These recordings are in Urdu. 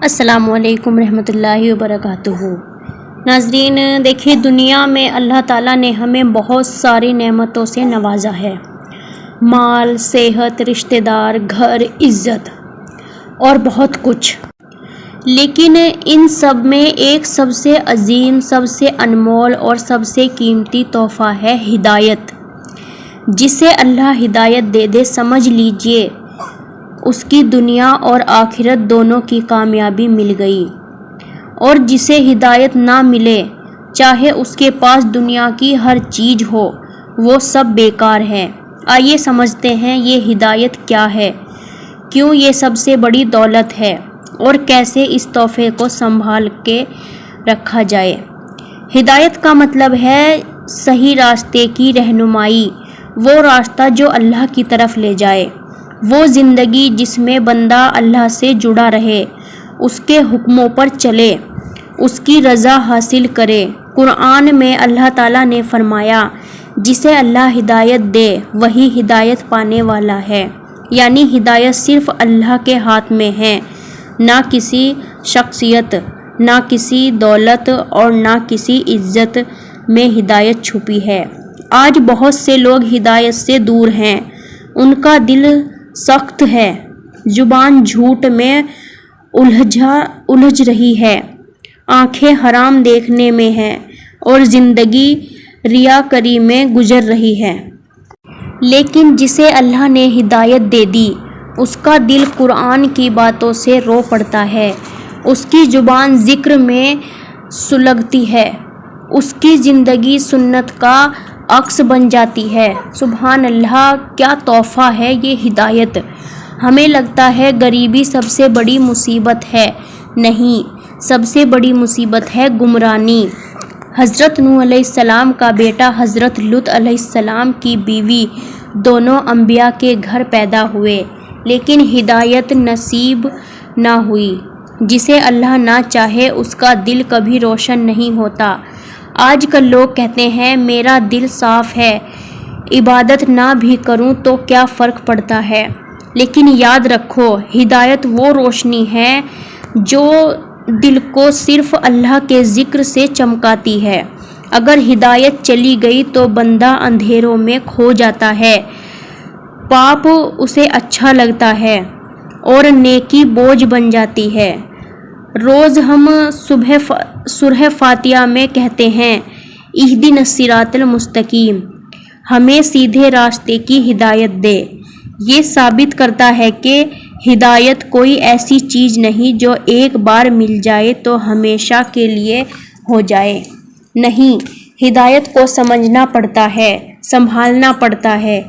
السلام علیکم رحمۃ اللہ وبرکاتہ۔ ناظرین دیکھیے، دنیا میں اللہ تعالیٰ نے ہمیں بہت ساری نعمتوں سے نوازا ہے۔ مال، صحت، رشتہ دار، گھر، عزت اور بہت کچھ۔ لیکن ان سب میں ایک سب سے عظیم، سب سے انمول اور سب سے قیمتی تحفہ ہے ہدایت۔ جسے اللہ ہدایت دے دے، سمجھ لیجئے اس کی دنیا اور آخرت دونوں کی کامیابی مل گئی، اور جسے ہدایت نہ ملے، چاہے اس کے پاس دنیا کی ہر چیز ہو، وہ سب بیکار ہے۔ آئیے سمجھتے ہیں یہ ہدایت کیا ہے، کیوں یہ سب سے بڑی دولت ہے، اور کیسے اس تحفے کو سنبھال کے رکھا جائے۔ ہدایت کا مطلب ہے صحیح راستے کی رہنمائی، وہ راستہ جو اللہ کی طرف لے جائے، وہ زندگی جس میں بندہ اللہ سے جڑا رہے، اس کے حکموں پر چلے، اس کی رضا حاصل کرے۔ قرآن میں اللہ تعالیٰ نے فرمایا، جسے اللہ ہدایت دے وہی ہدایت پانے والا ہے۔ یعنی ہدایت صرف اللہ کے ہاتھ میں ہے، نہ کسی شخصیت، نہ کسی دولت اور نہ کسی عزت میں ہدایت چھپی ہے۔ آج بہت سے لوگ ہدایت سے دور ہیں، ان کا دل سخت ہے، زبان جھوٹ میں الجھ رہی ہے، آنکھیں حرام دیکھنے میں ہیں، اور زندگی ریاکاری میں گزر رہی ہے۔ لیکن جسے اللہ نے ہدایت دے دی، اس کا دل قرآن کی باتوں سے رو پڑتا ہے، اس کی زبان ذکر میں سلگتی ہے، اس کی زندگی سنت کا عکس بن جاتی ہے۔ سبحان اللہ، کیا تحفہ ہے یہ ہدایت! ہمیں لگتا ہے غریبی سب سے بڑی مصیبت ہے، نہیں، سب سے بڑی مصیبت ہے گمراہی۔ حضرت نوح علیہ السلام کا بیٹا حضرت لوط علیہ السلام کی بیوی، دونوں انبیاء کے گھر پیدا ہوئے، لیکن ہدایت نصیب نہ ہوئی۔ جسے اللہ نہ چاہے اس کا دل کبھی روشن نہیں ہوتا۔ آج کل لوگ کہتے ہیں میرا دل صاف ہے، عبادت نہ بھی کروں تو کیا فرق پڑتا ہے؟ لیکن یاد رکھو، ہدایت وہ روشنی ہے جو دل کو صرف اللہ کے ذکر سے چمکاتی ہے۔ اگر ہدایت چلی گئی تو بندہ اندھیروں میں کھو جاتا ہے، پاپ اسے اچھا لگتا ہے اور نیکی بوجھ بن جاتی ہے۔ روز ہم سورہ فاتحہ میں کہتے ہیں، اہدنا الصراط المستقیم، ہمیں سیدھے راستے کی ہدایت دے۔ یہ ثابت کرتا ہے کہ ہدایت کوئی ایسی چیز نہیں جو ایک بار مل جائے تو ہمیشہ کے لیے ہو جائے۔ نہیں، ہدایت کو سمجھنا پڑتا ہے، سنبھالنا پڑتا ہے،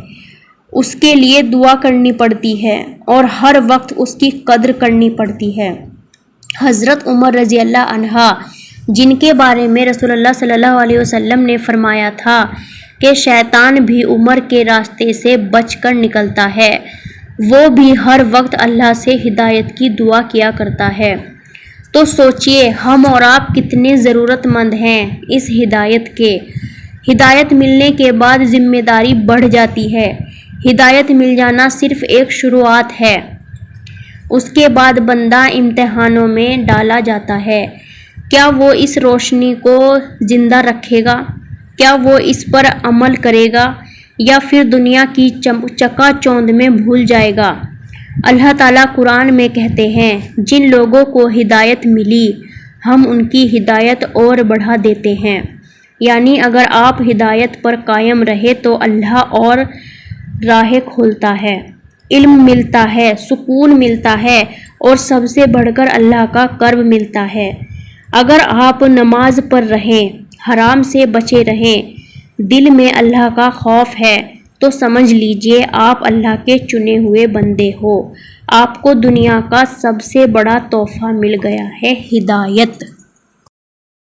اس کے لیے دعا کرنی پڑتی ہے، اور ہر وقت اس کی قدر کرنی پڑتی ہے۔ حضرت عمر رضی اللہ عنہ، جن کے بارے میں رسول اللہ صلی اللہ علیہ وسلم نے فرمایا تھا کہ شیطان بھی عمر کے راستے سے بچ کر نکلتا ہے، وہ بھی ہر وقت اللہ سے ہدایت کی دعا کیا کرتا ہے۔ تو سوچئے ہم اور آپ کتنے ضرورت مند ہیں اس ہدایت کے۔ ہدایت ملنے کے بعد ذمہ داری بڑھ جاتی ہے۔ ہدایت مل جانا صرف ایک شروعات ہے، اس کے بعد بندہ امتحانوں میں ڈالا جاتا ہے۔ کیا وہ اس روشنی کو زندہ رکھے گا؟ کیا وہ اس پر عمل کرے گا، یا پھر دنیا کی چکا چوند میں بھول جائے گا؟ اللہ تعالیٰ قرآن میں کہتے ہیں، جن لوگوں کو ہدایت ملی ہم ان کی ہدایت اور بڑھا دیتے ہیں۔ یعنی اگر آپ ہدایت پر قائم رہے تو اللہ اور راہیں کھولتا ہے، علم ملتا ہے، سکون ملتا ہے، اور سب سے بڑھ کر اللہ کا قرب ملتا ہے۔ اگر آپ نماز پر رہیں، حرام سے بچے رہیں، دل میں اللہ کا خوف ہے، تو سمجھ لیجئے آپ اللہ کے چنے ہوئے بندے ہو۔ آپ کو دنیا کا سب سے بڑا تحفہ مل گیا ہے، ہدایت۔